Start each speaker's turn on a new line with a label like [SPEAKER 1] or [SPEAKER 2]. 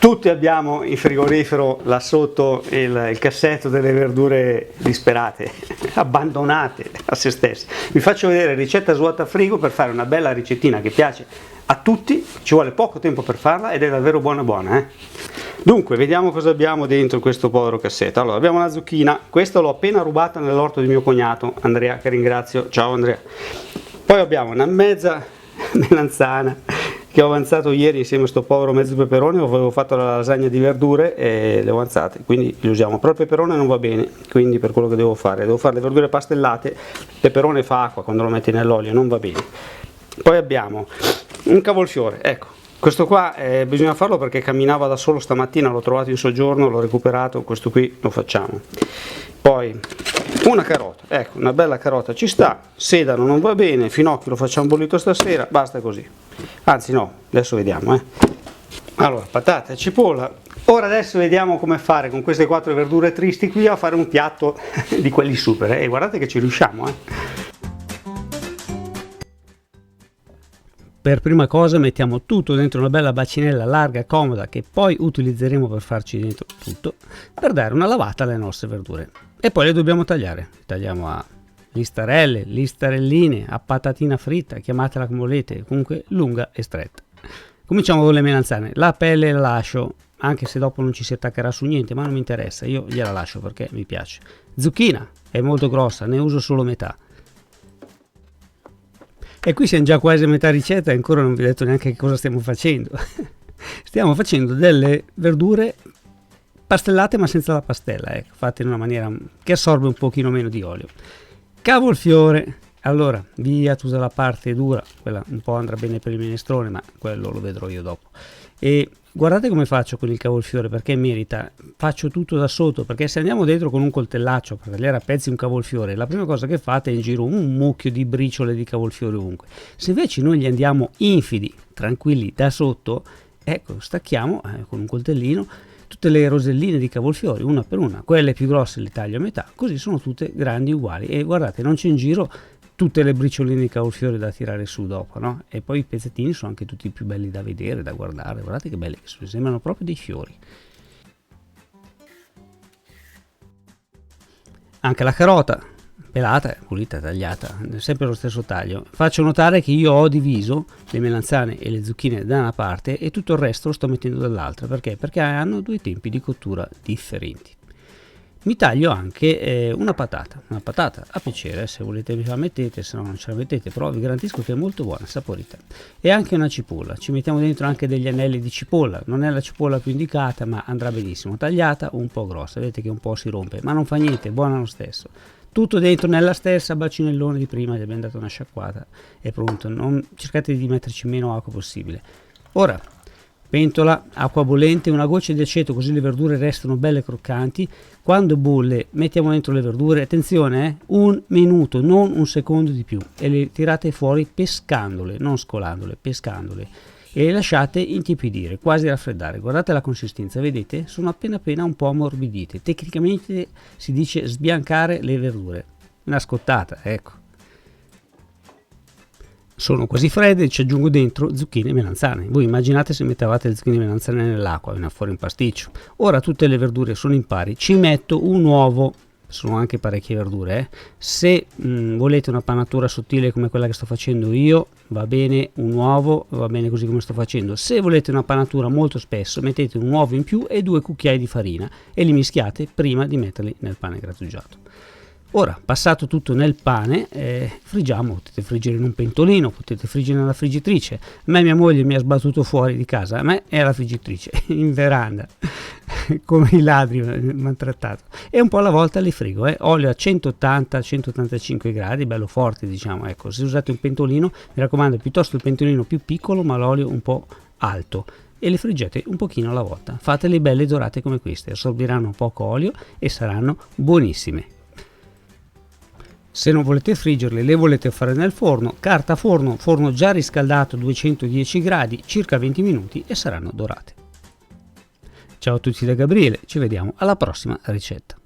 [SPEAKER 1] Tutti abbiamo in frigorifero là sotto il cassetto delle verdure disperate, abbandonate a se stesse. Vi faccio vedere ricetta svuota frigo per fare una bella ricettina che piace a tutti, ci vuole poco tempo per farla ed è davvero buona. Dunque, vediamo cosa abbiamo dentro questo povero cassetto. Allora, abbiamo una zucchina, questa l'ho appena rubata nell'orto di mio cognato, Andrea, che ringrazio. Ciao Andrea. Poi abbiamo una mezza melanzana che ho avanzato ieri insieme a sto povero mezzo peperone. Avevo fatto la lasagna di verdure e le ho avanzate, quindi le usiamo, però il peperone non va bene, quindi per quello che devo fare le verdure pastellate, il peperone fa acqua quando lo metti nell'olio, non va bene. Poi abbiamo un cavolfiore, ecco, questo qua bisogna farlo perché camminava da solo stamattina, l'ho trovato in soggiorno, l'ho recuperato, questo qui lo facciamo. Poi una carota, ecco, una bella carota ci sta, sedano non va bene, finocchio lo facciamo bollito stasera, basta così. Anzi no, adesso vediamo. Allora, patate e cipolla. Ora adesso vediamo come fare con queste 4 verdure tristi qui a fare un piatto di quelli super, e guardate che ci riusciamo. Per prima cosa mettiamo tutto dentro una bella bacinella larga e comoda che poi utilizzeremo per farci dentro tutto, per dare una lavata alle nostre verdure. E poi le dobbiamo tagliare. Tagliamo a listarelle, listarelline, a patatina fritta, chiamatela come volete, comunque lunga e stretta. Cominciamo con le melanzane. La pelle la lascio, anche se dopo non ci si attaccherà su niente, ma non mi interessa, io gliela lascio perché mi piace. Zucchina, è molto grossa, ne uso solo metà. E qui siamo già quasi a metà ricetta e ancora non vi ho detto neanche che cosa stiamo facendo. Stiamo facendo delle verdure pastellate ma senza la pastella, ecco, fatte in una maniera che assorbe un pochino meno di olio. Cavolfiore, allora via tutta la parte dura, quella un po' andrà bene per il minestrone, ma quello lo vedrò io dopo. E guardate come faccio con il cavolfiore, perché merita, faccio tutto da sotto, perché se andiamo dentro con un coltellaccio per tagliare a pezzi un cavolfiore, la prima cosa che fate è in giro un mucchio di briciole di cavolfiore ovunque. Se invece noi gli andiamo infidi, tranquilli da sotto, ecco, stacchiamo con un coltellino tutte le roselline di cavolfiori una per una, quelle più grosse le taglio a metà, così sono tutte grandi uguali e guardate, non c'è in giro tutte le bricioline di cavolfiore da tirare su dopo, no? E poi i pezzettini sono anche tutti più belli da vedere, da guardare, guardate che belli che sono, sembrano proprio dei fiori. Anche la carota, pelata, pulita, tagliata, sempre lo stesso taglio. Faccio notare che io ho diviso le melanzane e le zucchine da una parte e tutto il resto lo sto mettendo dall'altra. Perché? Perché hanno due tempi di cottura differenti. Mi taglio anche una patata a piacere, se volete la mettete, se no non ce la mettete, però vi garantisco che è molto buona, saporita. E anche una cipolla, ci mettiamo dentro anche degli anelli di cipolla, non è la cipolla più indicata ma andrà benissimo, tagliata un po' grossa, vedete che un po' si rompe, ma non fa niente, buona lo stesso. Tutto dentro nella stessa bacinellone di prima, gli abbiamo dato una sciacquata, è pronto, cercate di metterci meno acqua possibile. Ora, pentola, acqua bollente, una goccia di aceto così le verdure restano belle croccanti. Quando bolle mettiamo dentro le verdure, attenzione, un minuto, non un secondo di più, e le tirate fuori pescandole, non scolandole, pescandole, e le lasciate intiepidire, quasi raffreddare. Guardate la consistenza, vedete? Sono appena un po' ammorbidite, tecnicamente si dice sbiancare le verdure, una scottata, ecco. Sono quasi fredde, ci aggiungo dentro zucchine e melanzane. Voi immaginate se mettevate le zucchine e melanzane nell'acqua, viene fuori un pasticcio. Ora tutte le verdure sono in pari, ci metto un uovo, sono anche parecchie verdure. Se volete una panatura sottile come quella che sto facendo io, va bene un uovo, va bene così come sto facendo. Se volete una panatura molto spesso, mettete un uovo in più e 2 cucchiai di farina e li mischiate prima di metterli nel pane grattugiato. Ora, passato tutto nel pane, friggiamo, potete friggere in un pentolino, potete friggere nella friggitrice. A me mia moglie mi ha sbattuto fuori di casa, a me è la friggitrice, in veranda, come i ladri mi hanno trattato. E un po' alla volta li frigo, olio a 180-185 gradi, bello forte diciamo, ecco, se usate un pentolino, mi raccomando, piuttosto il pentolino più piccolo ma l'olio un po' alto. E le friggete un pochino alla volta, fatele belle dorate come queste, assorbiranno poco olio e saranno buonissime. Se non volete friggerle, le volete fare nel forno, carta forno, forno già riscaldato 210 gradi, circa 20 minuti e saranno dorate. Ciao a tutti da Gabriele, ci vediamo alla prossima ricetta.